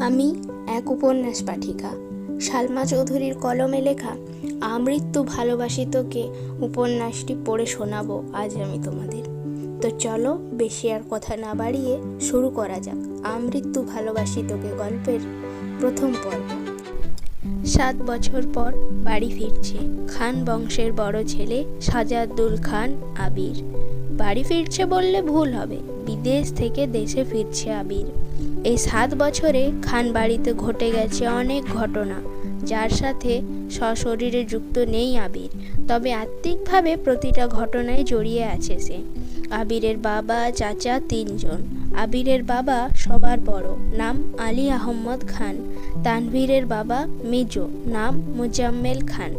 আমি এক উপন্যাস পাঠিকা, সালমা চৌধুরীর কলমে লেখা আমৃত্যু ভালোবাসি তোকে উপন্যাসটি পড়ে শোনাবো আজ আমি তোমাদের। তো চলো বেশি আর কথা না বাড়িয়ে শুরু করা যাক আমৃত্যু ভালোবাসি তোকে গল্পের প্রথম পর্ব। 7 বছর পর বাড়ি ফিরছে খান বংশের বড় ছেলে সাজাদুল খান আবির। বাড়ি ফিরছে বললে ভুল হবে, বিদেশ থেকে দেশে ফিরছে আবির। এই 7 বছরে খান বাড়িতে ঘটে গেছে অনেক ঘটনা, যার সাথে সশরীরে যুক্ত নেই আবির, তবে আত্মিকভাবে প্রতিটা ঘটনায় জড়িয়ে আছে সে। আবিরের বাবা চাচা 3 জন। আবিরের বাবা সবার বড়, নাম আলী আহমদ খান। তানভীরের বাবা মেজো, নাম মোজাম্মেল খান।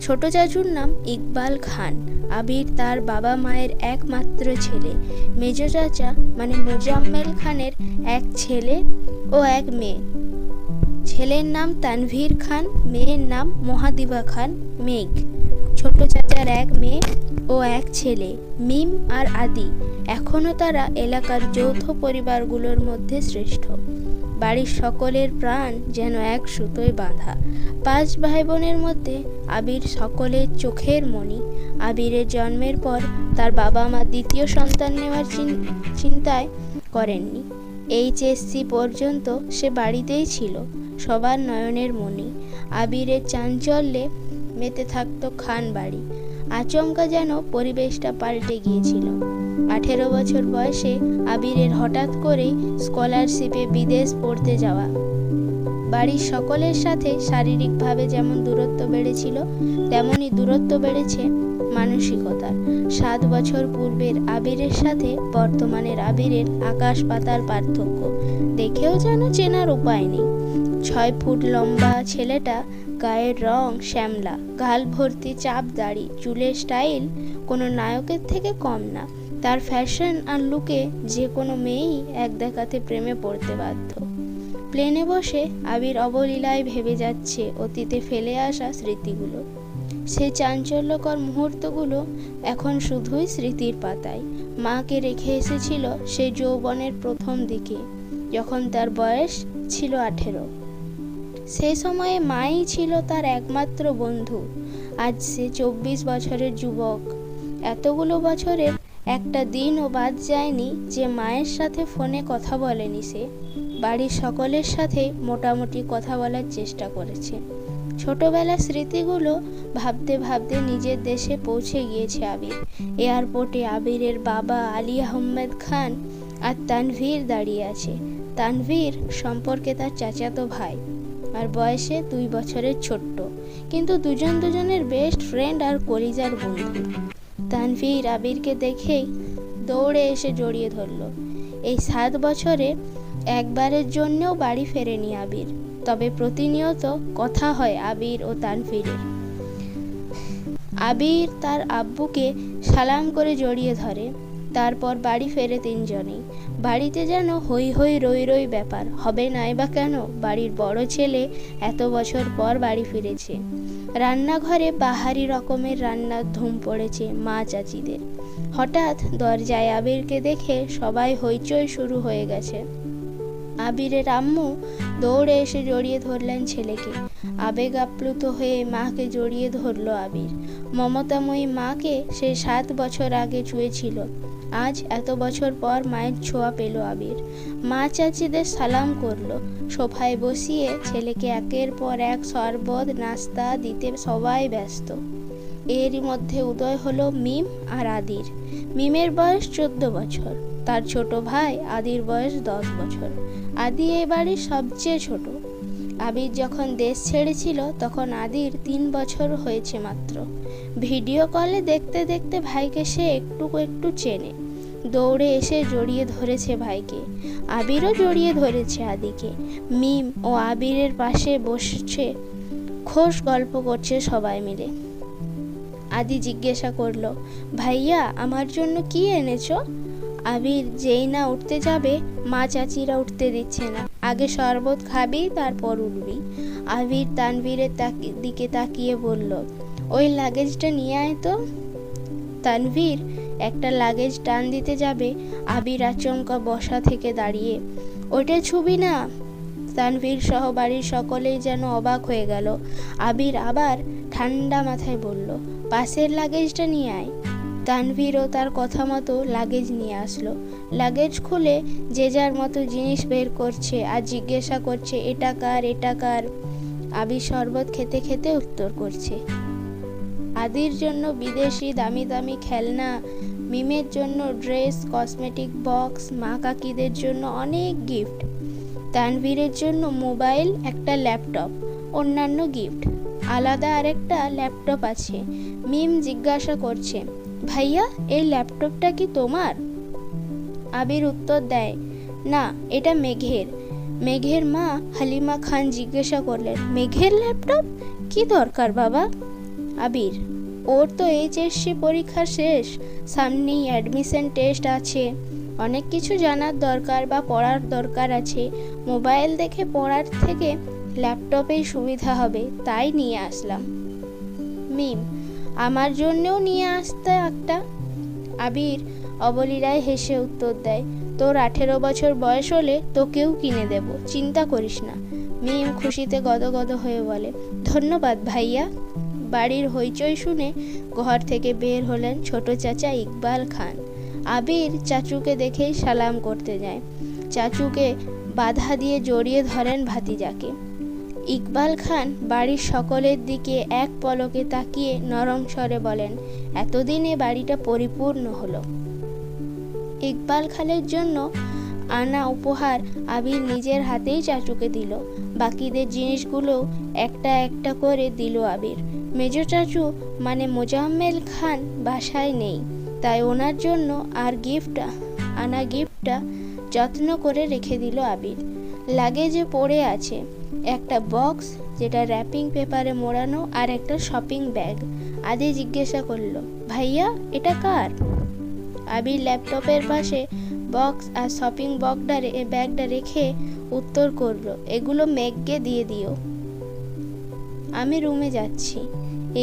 ছোট চাচুর নাম ইকবাল খান। আবির তার বাবা মায়ের একমাত্র ছেলে। মেজো চাচা মানে মোজাম্মেল খানের এক ছেলে ও এক মেয়ে। ছেলের নাম তানভীর খান, মেয়ের নাম মহাদিবা খান মেঘ। ছোট চাচার এক মেয়ে ও এক ছেলে, মিম আর আদি। এখনও তারা এলাকার যৌথ পরিবারগুলোর মধ্যে শ্রেষ্ঠ। বাড়ির সকলের প্রাণ যেন এক সুতোয় বাঁধা। 5 ভাই বোনের মধ্যে আবির সকলের চোখের মণি। আবিরের জন্মের পর তার বাবা মা দ্বিতীয় সন্তান নেওয়ার চিন্তায় করেননি। HSC পর্যন্ত সে বাড়িতেই ছিল, সবার নয়নের মণি। আবিরের চাঞ্চল্যে মেতে থাকতো খান বাড়ি। আচমকা যেন পরিবেশটা পাল্টে গিয়েছিল। 18 বছর বয়সে আবিরের হঠাৎ করেই স্কলারশিপে বিদেশ পড়তে যাওয়া। বাড়ির সকলের সাথে শারীরিকভাবে যেমন দূরত্ব বেড়েছিল, তেমনই দূরত্ব বেড়েছে মানসিকতার। 7 বছর পূর্বের আবিরের সাথে বর্তমানের আবিরের আকাশ পাতাল পার্থক্য। দেখেও যেন চেনার উপায় নেই। 6 ফুট লম্বা ছেলেটা, গায়ের রং শ্যামলা, গাল ভর্তি চাপ দাড়ি, চুলের স্টাইল কোনো নায়কের থেকে কম না। তার ফ্যাশন আর লুকে যে কোনো মেয়েই এক দেখাতে প্রেমে পড়তে বাধ্য। প্লেনে বসে আবির অবলীলায় ভেবে যাচ্ছে অতীতে ফেলে আসা স্মৃতিগুলো। সেই চাঞ্চল্যকর মুহূর্তগুলো এখন শুধুই স্মৃতির পাতায়। মাকে রেখে এসেছিল সেই যৌবনের প্রথম দিকে, যখন তার বয়স ছিল 18। সেই সময়ে মাই ছিল তার একমাত্র বন্ধু। আজ সে 24 বছরের যুবক। এতগুলো বছরের একটা দিনও বাদ যায়নি যে মায়ের সাথে ফোনে কথা বলেনি সে। বাড়ির সকলের সাথে মোটামুটি কথা বলার চেষ্টা করেছে। ছোটবেলার স্মৃতিগুলো ভাবতে ভাবতে নিজের দেশে পৌঁছে গিয়েছে আবির। এয়ারপোর্টে আবিরের বাবা আলী আহমেদ খান আর তানভীর দাঁড়িয়ে আছে। তানভীর সম্পর্কে তার চাচাতো ভাই আর বয়সে 2 বছরের ছোট্ট, কিন্তু দুজনের বেস্ট ফ্রেন্ড আর কলিজার বন্ধু। তানভীর আবিরকে দেখেই দৌড়ে এসে জড়িয়ে ধরল। এই 7 বছরে একবারের জন্যও বাড়ি ফেরেনি আবির, তবে প্রতিনিয়ত কথা হয় আবির ও তানভীরের। আবির তার আব্বুকে সালাম করে জড়িয়ে ধরে, তারপর বাড়ি ফেরে 3 জনেই। বাড়িতে যেন হই হই রই রই ব্যাপার, হবে নাই বা কেন? বাড়ির বড় ছেলে এত বছর পর বাড়ি ফিরেছে। রান্নাঘরে বাহারি রকমের রান্নার ধুম পড়েছে মা চাচিদের। হঠাৎ দরজায় আবিরকে দেখে সবাই হইচই শুরু হয়ে গেছে। আবিরের আম্মু দৌড়ে এসে জড়িয়ে ধরলেন ছেলেকে। আবেগ আপ্লুত হয়ে মাকে জড়িয়ে ধরল আবির। মমতাময়ী মাকে সে 7 বছর আগে ছুঁয়েছিল। আজ এত বছর পর মায়ের ছোঁয়া পেল আবির। মা চাচিদের সালাম করলো। সোফায় বসিয়ে ছেলেকে একের পর এক শরবত নাস্তা দিতে সবাই ব্যস্ত। এরই মধ্যে উদয় হলো মিম আর আদির। মিমের বয়স 14 বছর, তার ছোট ভাই আদির বয়স 10 বছর। আদি এই বাড়ির সবচেয়ে ছোট। আবির যখন দেশ ছেড়েছিল তখন আদির 3 বছর হয়েছে মাত্র। ভিডিও কলে দেখতে দেখতে ভাইকে সে একটু একটু চেনে। দৌড়ে এসে জড়িয়ে ধরেছে ভাইকে। আবিরও জড়িয়ে ধরেছে আদিকে। মিম ও আবিরের পাশে বসছে, খোশ গল্প করছে সবাই মিলে। আদি জিজ্ঞাসা করলো, ভাইয়া আমার জন্য কি এনেছো? আবির যেই না উঠতে যাবে, মা চাচিরা উঠতে দিচ্ছে না। আগে শরবত খাবি, তারপর উঠবি। আবির তানভীরের দিকে তাকিয়ে বলল, ওই লাগেজটা নিয়ে আয় তো। তানভীর একটা লাগেজ টান দিতে যাবে, আবির আচমকা বসা থেকে দাঁড়িয়ে, ওইটা ছুবি না। তানভীর সহ বাড়ির সকলেই যেন অবাক হয়ে গেল। আবির আবার ঠান্ডা মাথায় বলল, পাশের লাগেজটা নিয়ে আয়। তানভীরও তার কথা মতো লাগেজ নিয়ে আসলো। লাগেজ খুলে যে যার মতো জিনিস বের করছে আর জিজ্ঞাসা করছে, এটা কার, এটা কার। আবির শরবত খেতে খেতে উত্তর করছে। আদির জন্য বিদেশি দামি দামি খেলনা, মিমের জন্য ড্রেস, কসমেটিক বক্স, মা কাকিদের জন্য অনেক গিফট, তানভীরের জন্য মোবাইল, একটা ল্যাপটপ, অন্যান্য গিফট। আলাদা আরেকটা ল্যাপটপ আছে। মিম জিজ্ঞাসা করছে, ভাইয়া এই ল্যাপটপটা কি তোমার? আবির উত্তর দেয়, না, এটা মেঘের। মেঘের মা হালিমা খান জিজ্ঞাসা করলেন, মেঘের ল্যাপটপ? কি দরকার বাবা? আবির, ওর তো এইচএসসি পরীক্ষা শেষ, সামনেই অ্যাডমিশন টেস্ট আছে, অনেক কিছু জানার দরকার বা পড়ার দরকার আছে। মোবাইল দেখে পড়ার থেকে ল্যাপটপেই সুবিধা হবে, তাই নিয়ে আসলাম। মিম, আমার জন্যও নিয়ে আসতে একটা। আবির অবলীলায় হেসে উত্তর দেয়, তোর 18 বছর বয়স হলে তোকেও কিনে দেব, চিন্তা করিস না। মিম খুশিতে গদগদ হয়ে বলে, ধন্যবাদ ভাইয়া। বাড়ির হইচই শুনে ঘর থেকে বের হলেন ছোট চাচা ইকবাল খান। আবির চাচুকে দেখেই সালাম করতে যায়। চাচুকে বাধা দিয়ে জড়িয়ে ধরেন ভাতিজাকে। ইকবাল খান বাড়ির সকলের দিকে এক পলকে তাকিয়ে নরম স্বরে বলেন, এতদিনে বাড়িটা পরিপূর্ণ হলো। ইকবাল খানের জন্য আনা উপহার আবির নিজের হাতেই চাচুকে দিল। বাকিদের জিনিসগুলো একটা একটা করে দিল আবির। মেজ চাচু মানে মোজাম্মেল খান বাসায় নেই, তাই ওনার জন্য আনা গিফটটা যত্ন করে রেখে দিল আবির। লাগেজে পড়ে আছে একটা বক্স, যেটা র্যাপিং পেপারে মোড়ানো, আর একটা শপিং ব্যাগ। আদি জিজ্ঞাসা করলো, ভাইয়া এটা কার? আবির ল্যাপটপের পাশে বক্স আর শপিং ব্যাগটা রেখে উত্তর করলো, এগুলো মেঘকে দিয়ে দিও, আমি রুমে যাচ্ছি।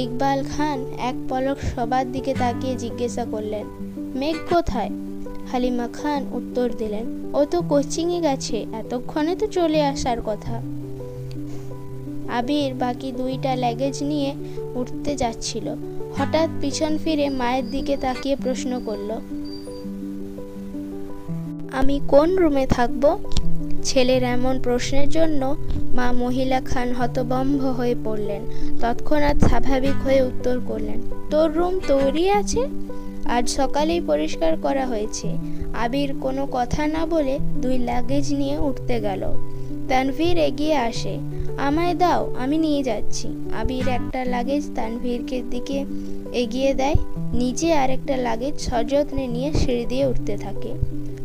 ইকবাল খান এক পলক সবার দিকে তাকিয়ে জিজ্ঞাসা করলেন, মেঘ কোথায়? হালিমা খান উত্তর দিলেন, ও তো কোচিংয়ে গেছে, এতক্ষণে তো চলে আসার কথা। আবির বাকি দুইটা লাগেজ নিয়ে উঠতে যাচ্ছিল, হঠাৎ পিছন ফিরে মায়ের দিকে তাকিয়ে প্রশ্ন করল, আমি কোন রুমে থাকব? ছেলের এমন প্রশ্নের জন্য মা মহিলা খান হতভম্ব হয়ে পড়লেন। তৎক্ষণাৎ স্বাভাবিক হয়ে উত্তর করলেন, তোর রুম তৈরি আছে, আজ সকালেই পরিষ্কার করা হয়েছে। আবির কোনো কথা না বলে দুই লাগেজ নিয়ে উঠতে গেল। তানভীর এগিয়ে আসে, আমায় দাও, আমি নিয়ে যাচ্ছি। আবির একটা লাগেজ তানভীরকে দিকে এগিয়ে দেয়, নিজে আরেকটা লাগেজ সযত্নে নিয়ে সিঁড়ি দিয়ে উঠতে থাকে।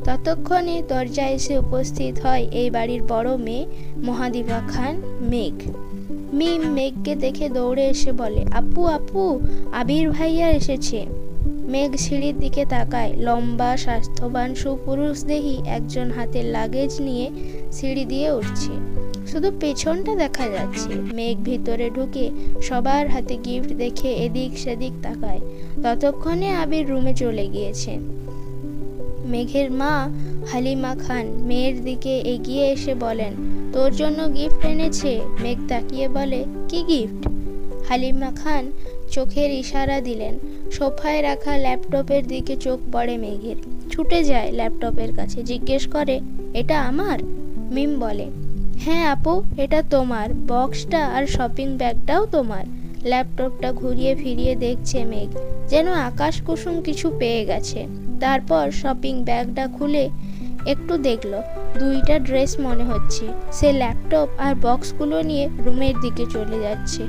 ততক্ষণে দরজায় এসে উপস্থিত হয় এই বাড়ির বড় মেয়ে মহাদিবা খান, মেঘ। মিম মেঘকে দেখে দৌড়ে এসে বলে, আপু আপু, আবির ভাইয়া এসেছে। মেঘ সিঁড়ির দিকে তাকায়, লম্বা স্বাস্থ্যবান সুপুরুষদেহী একজন হাতে লাগেজ নিয়ে সিঁড়ি দিয়ে উঠছে, শুধু পেছনটা দেখা যাচ্ছে। মেঘ ভিতরে ঢুকে সবার হাতে গিফট দেখে এদিক সেদিক তাকায়। ততক্ষণে আবির রুমে চলে গিয়েছে। মেঘের মা হালিমা খান মেয়ের দিকে এগিয়ে এসে বলেন, তোর জন্য গিফট এনেছে। মেঘ তাকিয়ে বলে, কি গিফট? হালিমা খান চোখের ইশারা দিলেন। সোফায় রাখা ল্যাপটপের দিকে চোখ পড়ে মেঘের, ছুটে যায় ল্যাপটপের কাছে, জিজ্ঞেস করে, এটা আমার? মিম বলে, হ্যাঁ আপু, এটা তোমার, বক্সটা আর শপিং ব্যাগটাও তোমার। ল্যাপটপটা ঘুরিয়ে ফিরিয়ে দেখছে মেঘ, যেন আকাশ কুসুম কিছু পেয়ে গেছে। তারপর শপিং ব্যাগটা খুলে একটু দেখলো, দুইটা ড্রেস মনে হচ্ছে। সে ল্যাপটপ আর বক্সগুলো নিয়ে রুমের দিকে চলে যাচ্ছে।